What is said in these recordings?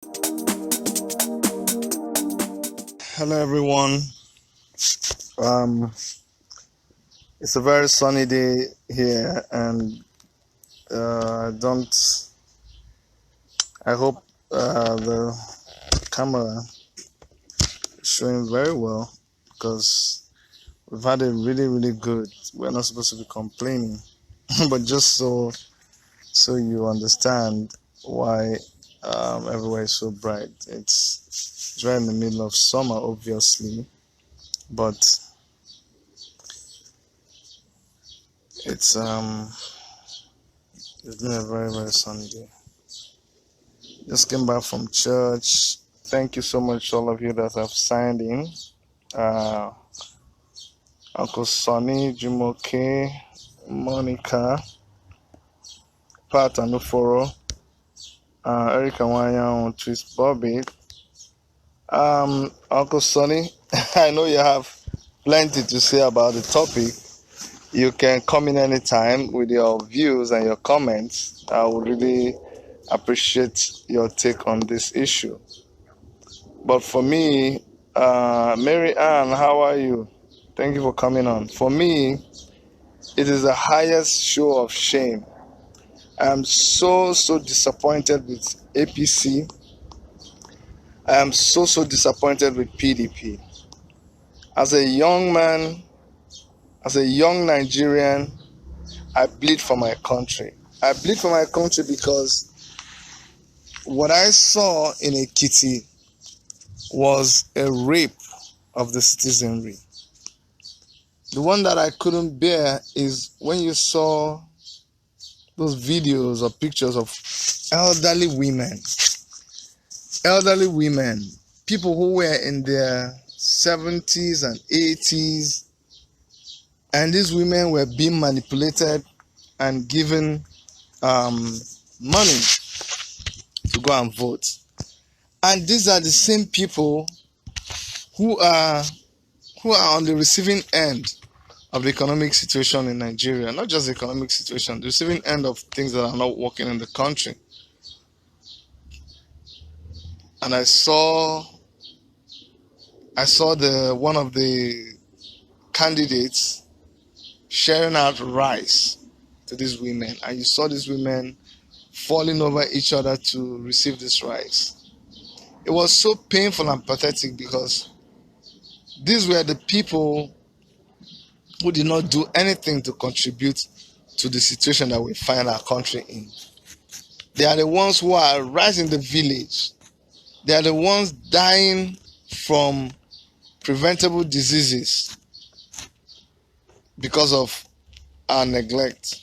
Hello everyone. Um, it's a very sunny day here, and I hope the camera is showing very well because we've had a really good. We're not supposed to be complaining, but just so you understand why everywhere is so bright. It's right in the middle of summer, obviously, but it's been a very sunny day. Just came back from church. Thank you so much, all of you that have signed in. Uh, Uncle Sonny, Jumoke, Monica, Pat Anuforo, Erica Wanya, Twist Bobby. Uncle Sonny, I know you have plenty to say about the topic. You can come in anytime with your views and your comments. I would really appreciate your take on this issue. But for me, Mary Ann, how are you? Thank you for coming on. For me, it is the highest show of shame. I am so disappointed with APC. I am so disappointed with PDP. As a young man, as a young Nigerian, I bleed for my country. I bleed for my country because what I saw in Ekiti was a rape of the citizenry. The one that I couldn't bear is when you saw those videos or pictures of elderly women, people who were in their 70s and 80s, and these women were being manipulated and given money to go and vote. And these are the same people who are on the receiving end of the economic situation in Nigeria. Not just the economic situation, the receiving end of things that are not working in the country. And I saw one of the candidates sharing out rice to these women, and you saw these women falling over each other to receive this rice. It was so painful and pathetic because these were the people who did not do anything to contribute to the situation that we find our country in. They are the ones who are right in the village. They are the ones dying from preventable diseases because of our neglect.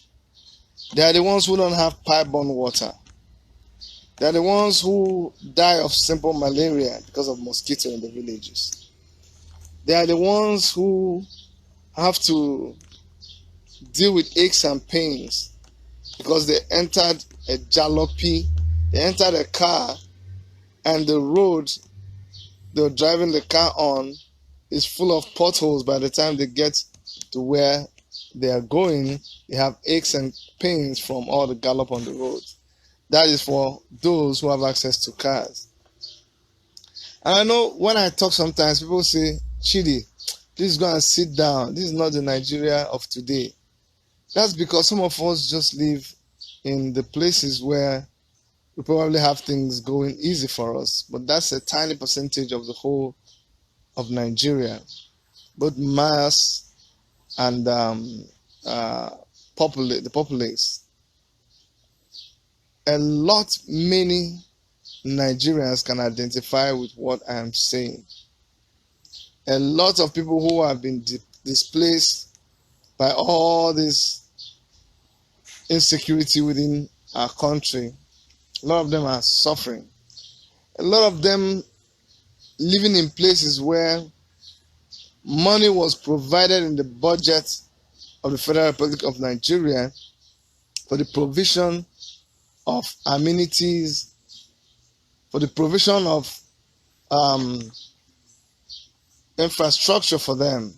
They are the ones who don't have pipe-borne water. They are the ones who die of simple malaria because of mosquito in the villages. They are the ones who have to deal with aches and pains because they entered a jalopy, they entered a car, and the road they're driving the car on is full of potholes. By the time they get to where they are going, they have aches and pains from all the gallop on the road. That is for those who have access to cars. And I know when I talk sometimes, people say, Chidi, please go and sit down. This is not the Nigeria of today. That's because some of us just live in the places where we probably have things going easy for us. But that's a tiny percentage of the whole of Nigeria. Both mass and the populace. Many Nigerians can identify with what I am saying. A lot of people who have been displaced by all this insecurity within our country, a lot of them are suffering. A lot of them living in places where money was provided in the budget of the Federal Republic of Nigeria for the provision of amenities, for the provision of infrastructure for them.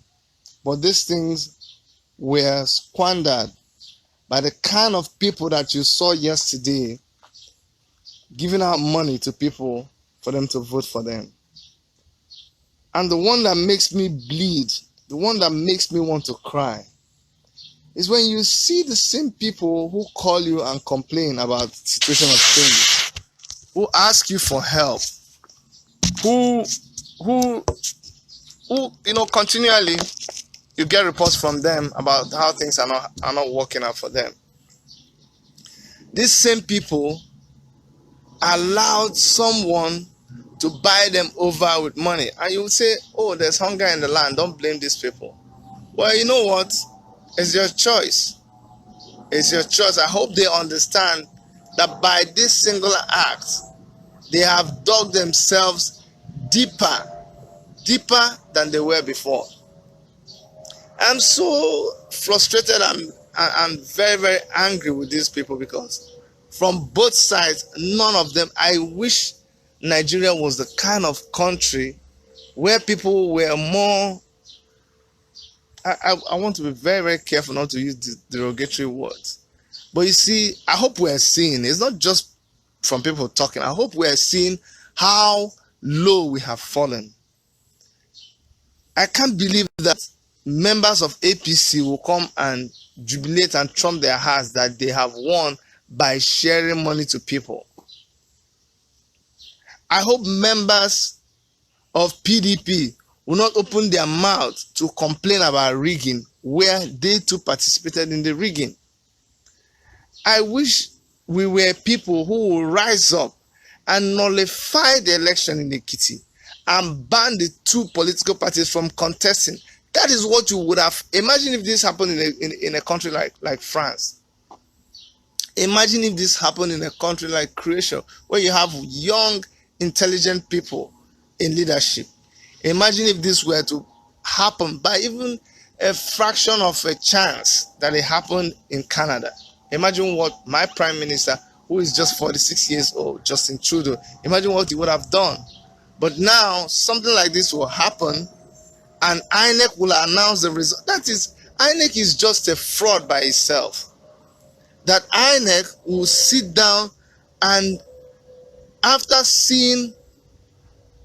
But these things were squandered by the kind of people that you saw yesterday giving out money to people for them to vote for them. And the one that makes me bleed, the one that makes me want to cry, is when you see the same people who call you and complain about the situation of things, who ask you for help, who continually you get reports from them about how things are not working out for them. These same people allowed someone to buy them over with money, and you would say, oh, there's hunger in the land, don't blame these people. Well, you know what? It's your choice. It's your choice. I hope they understand that by this singular act, they have dug themselves deeper than they were before. I'm so frustrated and very, very angry with these people, because from both sides, none of them, I wish Nigeria was the kind of country where people were more, I want to be very, very careful not to use derogatory words. But you see, I hope we're seeing, it's not just from people talking, I hope we're seeing how low we have fallen. I can't believe that members of APC will come and jubilate and trump their hearts that they have won by sharing money to people. I hope members of PDP will not open their mouth to complain about rigging where they too participated in the rigging. I wish we were people who will rise up and nullify the election in Ekiti and ban the two political parties from contesting. That is what you would have. Imagine if this happened in a country like France. Imagine if this happened in a country like Croatia, where you have young, intelligent people in leadership. Imagine if this were to happen by even a fraction of a chance that it happened in Canada. Imagine what my prime minister, who is just 46 years old, Justin Trudeau, imagine what he would have done. But now something like this will happen, and INEC will announce the result. That is, INEC is just a fraud by itself. That INEC will sit down and, after seeing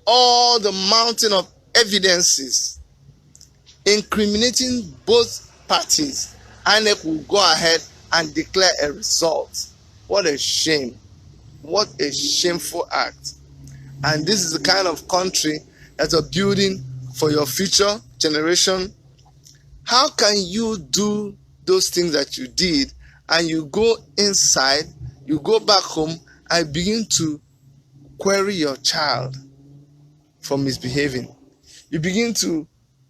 all the mountain of evidences incriminating both parties, INEC will go ahead and declare a result. What a shame. What a shameful act. And this is the kind of country that you're building for your future generation. How can you do those things that you did, and you go inside, you go back home and begin to query your child for misbehaving? You begin to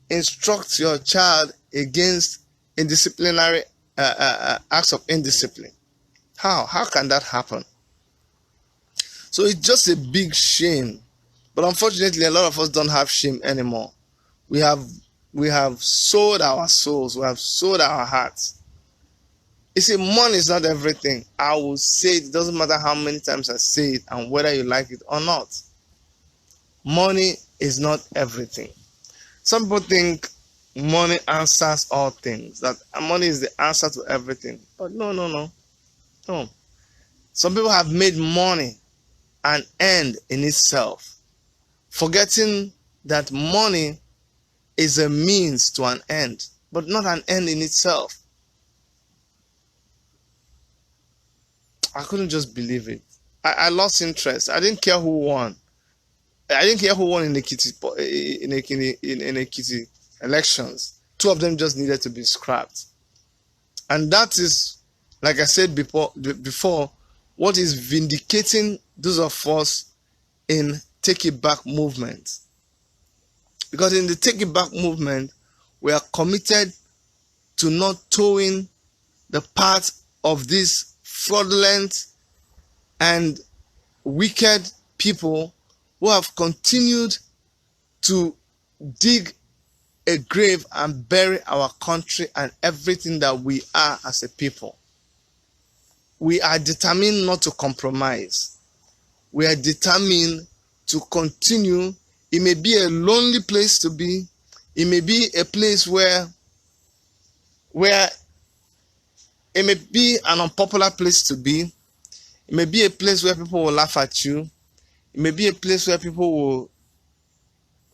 instruct your child against indisciplinary acts of indiscipline. How can that happen? So it's just a big shame. But unfortunately, a lot of us don't have shame anymore. We have sold our souls. We have sold our hearts. You see, money is not everything. I will say it doesn't matter how many times I say it and whether you like it or not. Money is not everything. Some people think money answers all things, that money is the answer to everything. But no. Some people have made money an end in itself, forgetting that money is a means to an end, but not an end in itself. I couldn't just believe it. I lost interest. I didn't care who won. I didn't care who won in Ekiti elections. Two of them just needed to be scrapped. And that is, like I said before, what is vindicating those of us in Take It Back movement. Because in the Take It Back movement, we are committed to not towing the path of these fraudulent and wicked people who have continued to dig a grave and bury our country and everything that we are as a people. We are determined not to compromise. We are determined to continue. It may be a lonely place to be. It may be a place where it may be an unpopular place to be. It may be a place where people will laugh at you. It may be a place where people will,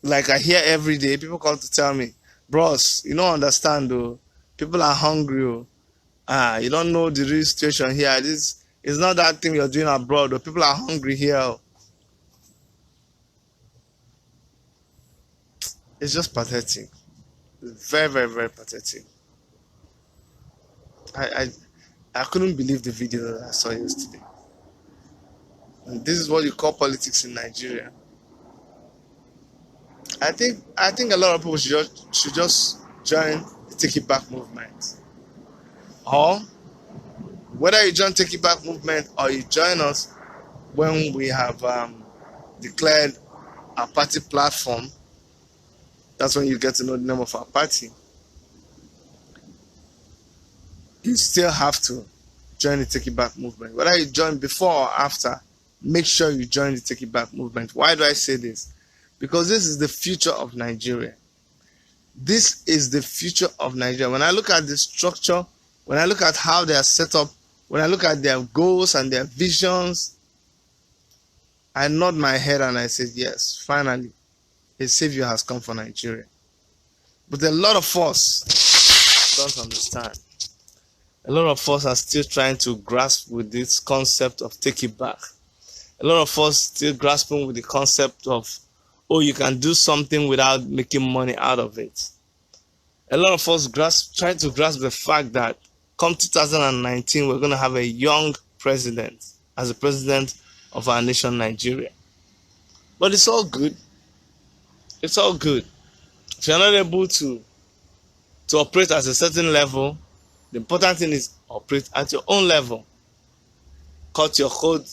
like I hear every day, people call to tell me, bros, you don't understand though. People are hungry. Oh. You don't know the real situation here. This it's not that thing you're doing abroad. Though. People are hungry here. Oh. It's just pathetic. It's very, very, very pathetic. I couldn't believe the video that I saw yesterday. And this is what you call politics in Nigeria. I think a lot of people should just join the Take It Back movement. Or whether you join Take It Back movement or you join us when we have declared our party platform, that's when you get to know the name of our party. You still have to join the Take It Back movement. Whether you join before or after, make sure you join the Take It Back movement. Why do I say this? Because this is the future of Nigeria. This is the future of Nigeria. When I look at the structure, when I look at how they are set up, when I look at their goals and their visions, I nod my head and I say, yes, finally, a savior has come for Nigeria. But a lot of us don't understand. A lot of us are still trying to grasp with this concept of take it back. A lot of us still grasping with the concept of, oh, you can do something without making money out of it. A lot of us trying to grasp the fact that come 2019, we're going to have a young president as the president of our nation, Nigeria. But it's all good. It's all good. If you're not able to operate at a certain level, the important thing is operate at your own level. Cut your code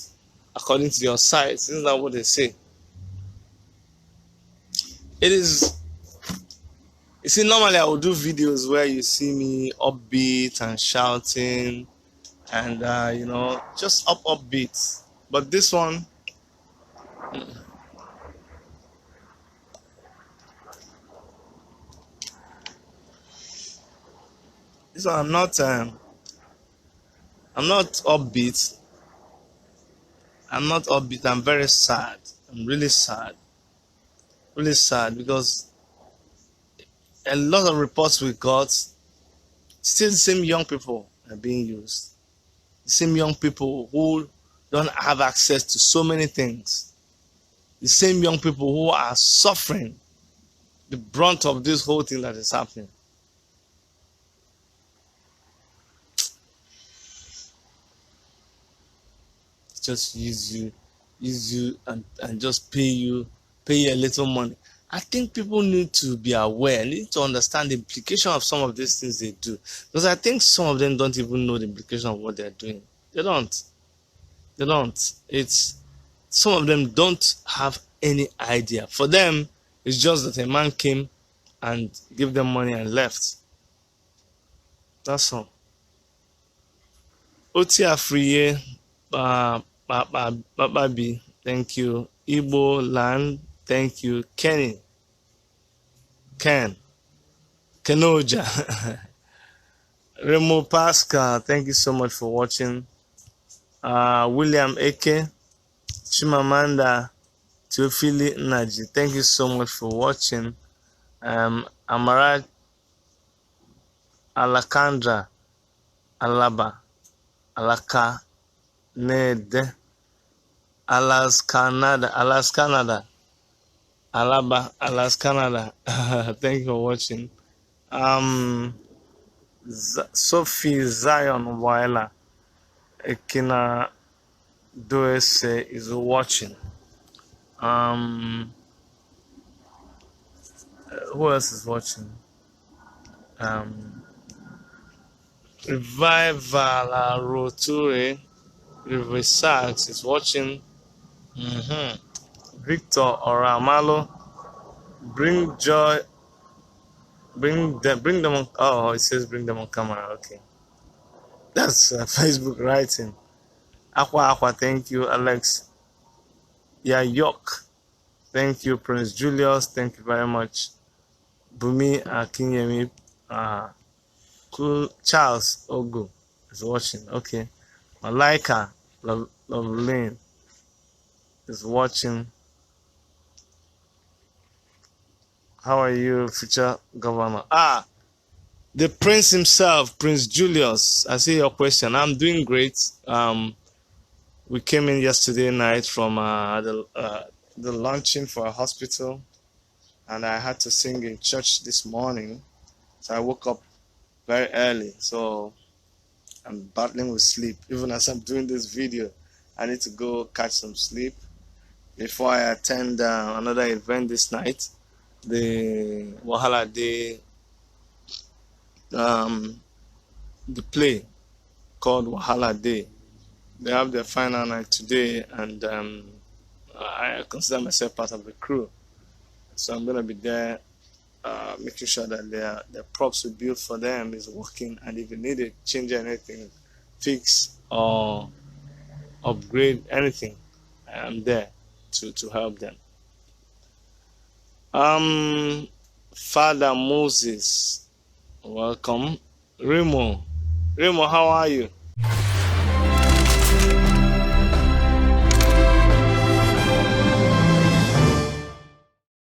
according to your size. Isn't that what they say? It is. You see, normally I will do videos where you see me upbeat and shouting and, just upbeat. But this one, I'm not upbeat. I'm not upbeat. I'm very sad. I'm really sad. Really sad because a lot of reports we got, still the same young people are being used. The same young people who don't have access to so many things. The same young people who are suffering the brunt of this whole thing that is happening. Just use you and just pay you a little money. I think people need to be aware, need to understand the implication of some of these things they do. Because I think some of them don't even know the implication of what they're doing. They don't. Some of them don't have any idea. For them, it's just that a man came and gave them money and left. That's all. Oti Afriye, Bababi, thank you. Igbo Land, thank you. Ken, Kenoja, Remo Pascal, thank you so much for watching. William Eke, Chimamanda, Teofili Naji, thank you so much for watching. Amara Alakandra Alaba Alaka Nede Alas Canada Alaba Alas Canada. Thank you for watching. Sophie Zion Waila Ekina Doese is watching. Who else is watching? Revival Roture Riversax is watching. Victor Oramalo, bring joy, bring them on. Oh, it says bring them on camera. Okay, that's Facebook writing. Aqua, thank you. Alex, yeah, York, thank you. Prince Julius, thank you very much. Bumi Akinyemi, cool. Charles Ogo is watching. Okay, Malaika Lovelyn is watching. How are you, future governor? The prince himself, Prince Julius. I see your question. I'm doing great. We came in yesterday night from the launching for a hospital, and I had to sing in church this morning. So I woke up very early. So I'm battling with sleep. Even as I'm doing this video, I need to go catch some sleep before I attend another event this night. The Wahala Day, the play called Wahala Day. They have their final night today, and I consider myself part of the crew. So I'm gonna be there, making sure that their props we built for them is working, and if you need to change anything, fix or upgrade anything, I'm there to help them. Father Moses, welcome. Remo, how are you?